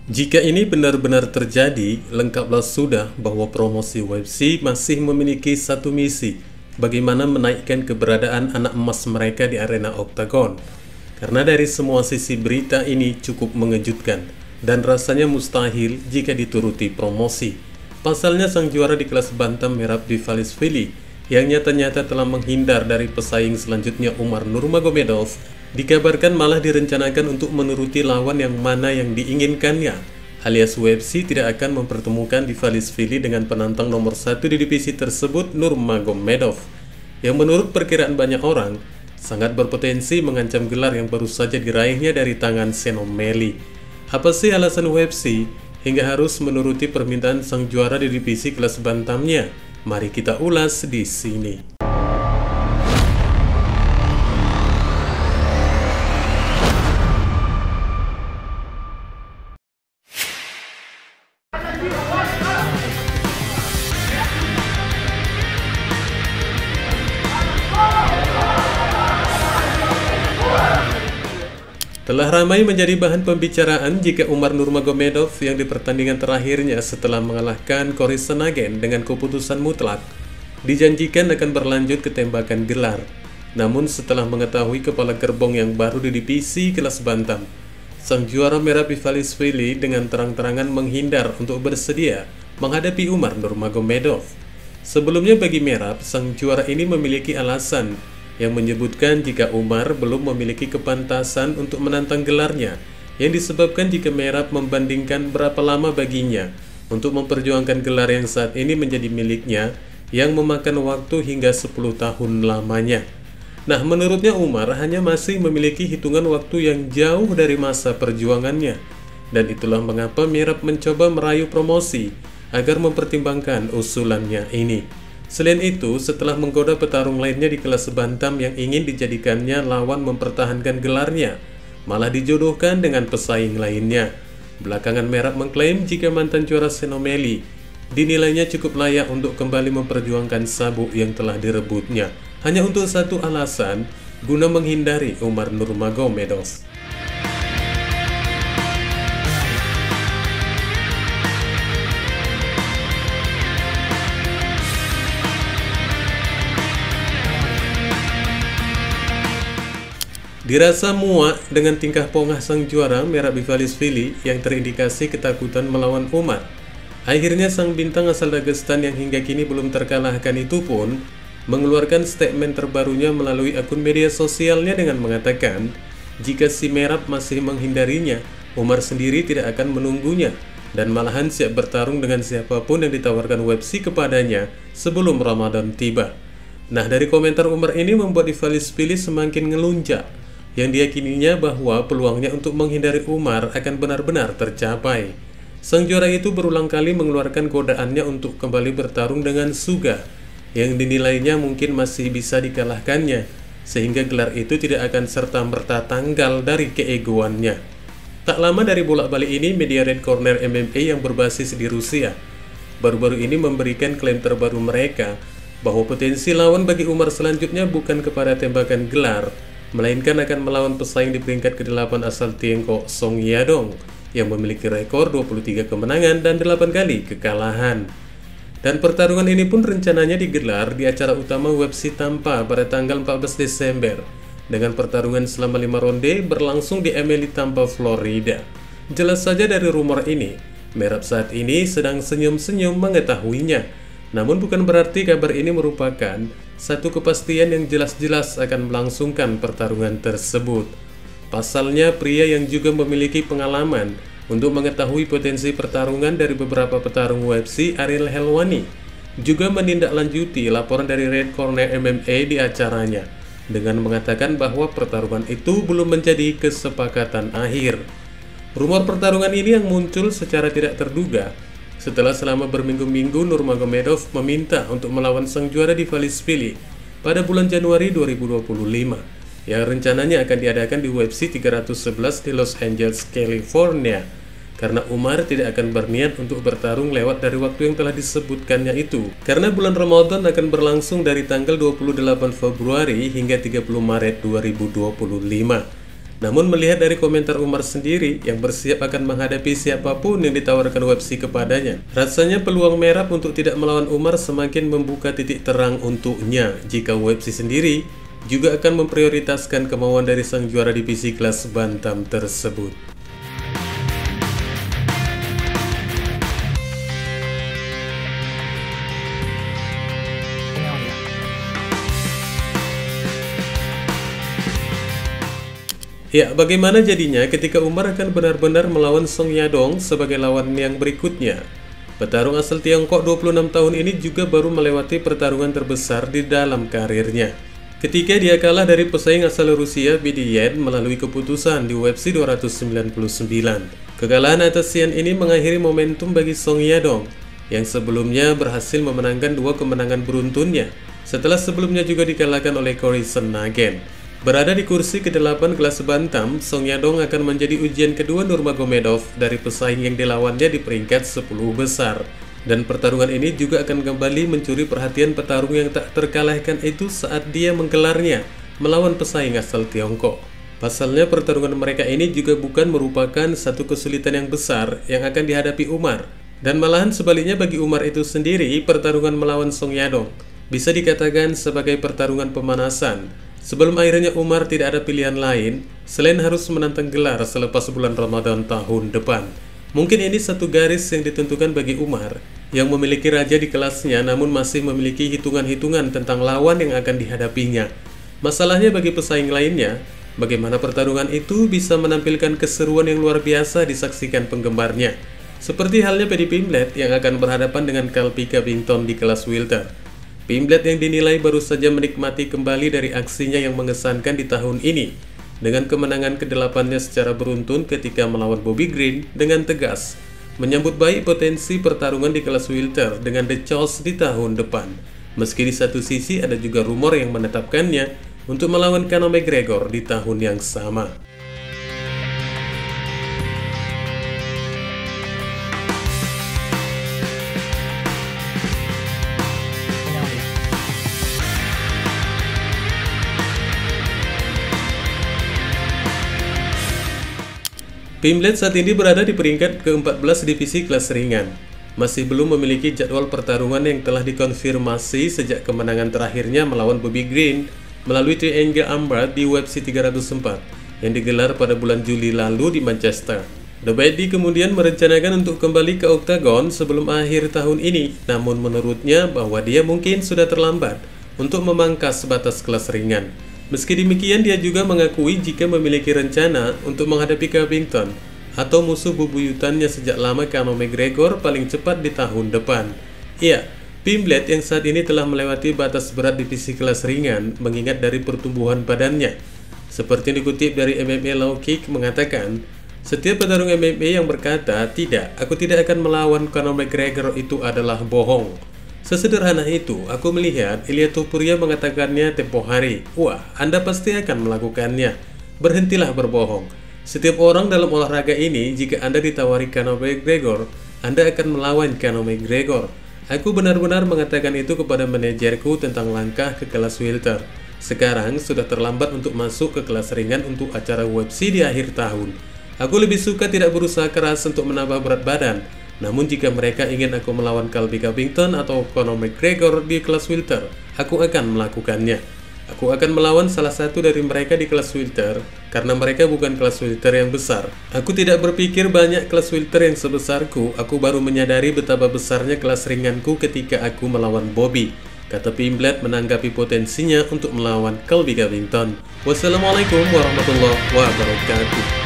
Jika ini benar-benar terjadi, lengkaplah sudah bahwa promosi WebC masih memiliki satu misi, bagaimana menaikkan keberadaan anak emas mereka di arena Octagon. Karena dari semua sisi berita ini cukup mengejutkan, dan rasanya mustahil jika dituruti promosi. Pasalnya sang juara di kelas bantam Merab Dvalishvili, yang nyata-nyata telah menghindar dari pesaing selanjutnya Umar Nurmagomedov, dikabarkan malah direncanakan untuk menuruti lawan yang mana yang diinginkannya, alias WebC tidak akan mempertemukan Dvalishvili dengan penantang nomor 1 di divisi tersebut, Nurmagomedov, yang menurut perkiraan banyak orang, sangat berpotensi mengancam gelar yang baru saja diraihnya dari tangan Sean O'Malley. Apa sih alasan WebC hingga harus menuruti permintaan sang juara di divisi kelas bantamnya? Mari kita ulas di sini. Telah ramai menjadi bahan pembicaraan jika Umar Nurmagomedov yang di pertandingan terakhirnya setelah mengalahkan Cory Sandhagen dengan keputusan mutlak, dijanjikan akan berlanjut ke tembakan gelar. Namun setelah mengetahui kepala gerbong yang baru di divisi kelas bantam, sang juara Merab Dvalishvili dengan terang-terangan menghindar untuk bersedia menghadapi Umar Nurmagomedov. Sebelumnya bagi Merab, sang juara ini memiliki alasan yang menyebutkan jika Umar belum memiliki kepantasan untuk menantang gelarnya, yang disebabkan jika Merab membandingkan berapa lama baginya untuk memperjuangkan gelar yang saat ini menjadi miliknya, yang memakan waktu hingga 10 tahun lamanya. Nah, menurutnya Umar hanya masih memiliki hitungan waktu yang jauh dari masa perjuangannya, dan itulah mengapa Merab mencoba merayu promosi agar mempertimbangkan usulannya ini. Selain itu, setelah menggoda petarung lainnya di kelas bantam yang ingin dijadikannya lawan mempertahankan gelarnya, malah dijodohkan dengan pesaing lainnya. Belakangan Merab mengklaim jika mantan juara Sean O'Malley dinilainya cukup layak untuk kembali memperjuangkan sabuk yang telah direbutnya, hanya untuk satu alasan, guna menghindari Umar Nurmagomedov. Dirasa muak dengan tingkah pongah sang juara Merab Dvalishvili yang terindikasi ketakutan melawan Umar. Akhirnya sang bintang asal Dagestan yang hingga kini belum terkalahkan itu pun mengeluarkan statement terbarunya melalui akun media sosialnya dengan mengatakan jika si Merab masih menghindarinya, Umar sendiri tidak akan menunggunya dan malahan siap bertarung dengan siapapun yang ditawarkan WebC kepadanya sebelum Ramadan tiba. Nah, dari komentar Umar ini membuat Dvalishvili semakin ngelunjak, yang diyakininya bahwa peluangnya untuk menghindari Umar akan benar-benar tercapai. Sang juara itu berulang kali mengeluarkan godaannya untuk kembali bertarung dengan Suga, yang dinilainya mungkin masih bisa dikalahkannya, sehingga gelar itu tidak akan serta-merta tanggal dari keegoannya. Tak lama dari bolak-balik ini, media Red Corner MMA yang berbasis di Rusia baru-baru ini memberikan klaim terbaru mereka bahwa potensi lawan bagi Umar selanjutnya bukan kepada tembakan gelar, melainkan akan melawan pesaing di peringkat ke-8 asal Tiongkok, Song Yadong, yang memiliki rekor 23 kemenangan dan 8 kali kekalahan. Dan pertarungan ini pun rencananya digelar di acara utama WebC Tampa pada tanggal 14 Desember, dengan pertarungan selama 5 ronde berlangsung di Emily Tampa, Florida. Jelas saja dari rumor ini, Merab saat ini sedang senyum-senyum mengetahuinya. Namun bukan berarti kabar ini merupakan satu kepastian yang jelas-jelas akan melangsungkan pertarungan tersebut. Pasalnya, pria yang juga memiliki pengalaman untuk mengetahui potensi pertarungan dari beberapa petarung WebC, Ariel Helwani, juga menindaklanjuti laporan dari Red Corner MMA di acaranya dengan mengatakan bahwa pertarungan itu belum menjadi kesepakatan akhir. Rumor pertarungan ini yang muncul secara tidak terduga setelah selama berminggu-minggu Nurmagomedov meminta untuk melawan sang juara Dvalishvili pada bulan Januari 2025, yang rencananya akan diadakan di WebC 311 di Los Angeles, California, karena Umar tidak akan berniat untuk bertarung lewat dari waktu yang telah disebutkannya itu, karena bulan Ramadan akan berlangsung dari tanggal 28 Februari hingga 30 Maret 2025. Namun melihat dari komentar Umar sendiri yang bersiap akan menghadapi siapapun yang ditawarkan UFC kepadanya, rasanya peluang Merab untuk tidak melawan Umar semakin membuka titik terang untuknya jika UFC sendiri juga akan memprioritaskan kemauan dari sang juara divisi kelas bantam tersebut. Ya, bagaimana jadinya ketika Umar akan benar-benar melawan Song Yadong sebagai lawan yang berikutnya? Petarung asal Tiongkok 26 tahun ini juga baru melewati pertarungan terbesar di dalam karirnya, ketika dia kalah dari pesaing asal Rusia Bediyen melalui keputusan di UFC 299. Kekalahan atas Xian ini mengakhiri momentum bagi Song Yadong yang sebelumnya berhasil memenangkan 2 kemenangan beruntunnya setelah sebelumnya juga dikalahkan oleh Cory Sandhagen. Berada di kursi ke-8 kelas bantam, Song Yadong akan menjadi ujian kedua Nurmagomedov dari pesaing yang dilawannya di peringkat 10 besar. Dan pertarungan ini juga akan kembali mencuri perhatian petarung yang tak terkalahkan itu saat dia menggelarnya melawan pesaing asal Tiongkok. Pasalnya pertarungan mereka ini juga bukan merupakan satu kesulitan yang besar yang akan dihadapi Umar. Dan malahan sebaliknya bagi Umar itu sendiri, pertarungan melawan Song Yadong bisa dikatakan sebagai pertarungan pemanasan. Sebelum akhirnya Umar tidak ada pilihan lain selain harus menantang gelar selepas bulan Ramadan tahun depan. Mungkin ini satu garis yang ditentukan bagi Umar yang memiliki raja di kelasnya namun masih memiliki hitungan-hitungan tentang lawan yang akan dihadapinya. Masalahnya bagi pesaing lainnya, bagaimana pertarungan itu bisa menampilkan keseruan yang luar biasa disaksikan penggemarnya. Seperti halnya Paddy Pimblett yang akan berhadapan dengan Colby Covington di kelas welter. Pimblett yang dinilai baru saja menikmati kembali dari aksinya yang mengesankan di tahun ini dengan kemenangan ke-8-nya secara beruntun ketika melawan Bobby Green dengan tegas, menyambut baik potensi pertarungan di kelas welter dengan The Choice di tahun depan. Meski di satu sisi ada juga rumor yang menetapkannya untuk melawan Conor McGregor di tahun yang sama. Pimblett saat ini berada di peringkat ke-14 divisi kelas ringan. Masih belum memiliki jadwal pertarungan yang telah dikonfirmasi sejak kemenangan terakhirnya melawan Bobby Green melalui Triangle Armbar di UFC 304 yang digelar pada bulan Juli lalu di Manchester. The Baddy kemudian merencanakan untuk kembali ke Octagon sebelum akhir tahun ini, namun menurutnya bahwa dia mungkin sudah terlambat untuk memangkas batas kelas ringan. Meski demikian, dia juga mengakui jika memiliki rencana untuk menghadapi Covington atau musuh bebuyutannya sejak lama Conor McGregor paling cepat di tahun depan. Iya, Pimblett yang saat ini telah melewati batas berat divisi kelas ringan mengingat dari pertumbuhan badannya. Seperti dikutip dari MMA Low Kick mengatakan, setiap petarung MMA yang berkata, "Tidak, aku tidak akan melawan Conor McGregor," itu adalah bohong. Sesederhana itu, aku melihat Ilia Topuria mengatakannya tempo hari. Wah, Anda pasti akan melakukannya. Berhentilah berbohong. Setiap orang dalam olahraga ini, jika Anda ditawari Conor McGregor, Anda akan melawan Conor McGregor. Aku benar-benar mengatakan itu kepada manajerku tentang langkah ke kelas welter. Sekarang sudah terlambat untuk masuk ke kelas ringan untuk acara UFC di akhir tahun. Aku lebih suka tidak berusaha keras untuk menambah berat badan. Namun jika mereka ingin aku melawan Colby Covington atau Conor McGregor di kelas welter, aku akan melakukannya. Aku akan melawan salah satu dari mereka di kelas welter karena mereka bukan kelas welter yang besar. Aku tidak berpikir banyak kelas welter yang sebesarku. Aku baru menyadari betapa besarnya kelas ringanku ketika aku melawan Bobby, kata Pimblett menanggapi potensinya untuk melawan Colby Covington. Wassalamualaikum warahmatullahi wabarakatuh.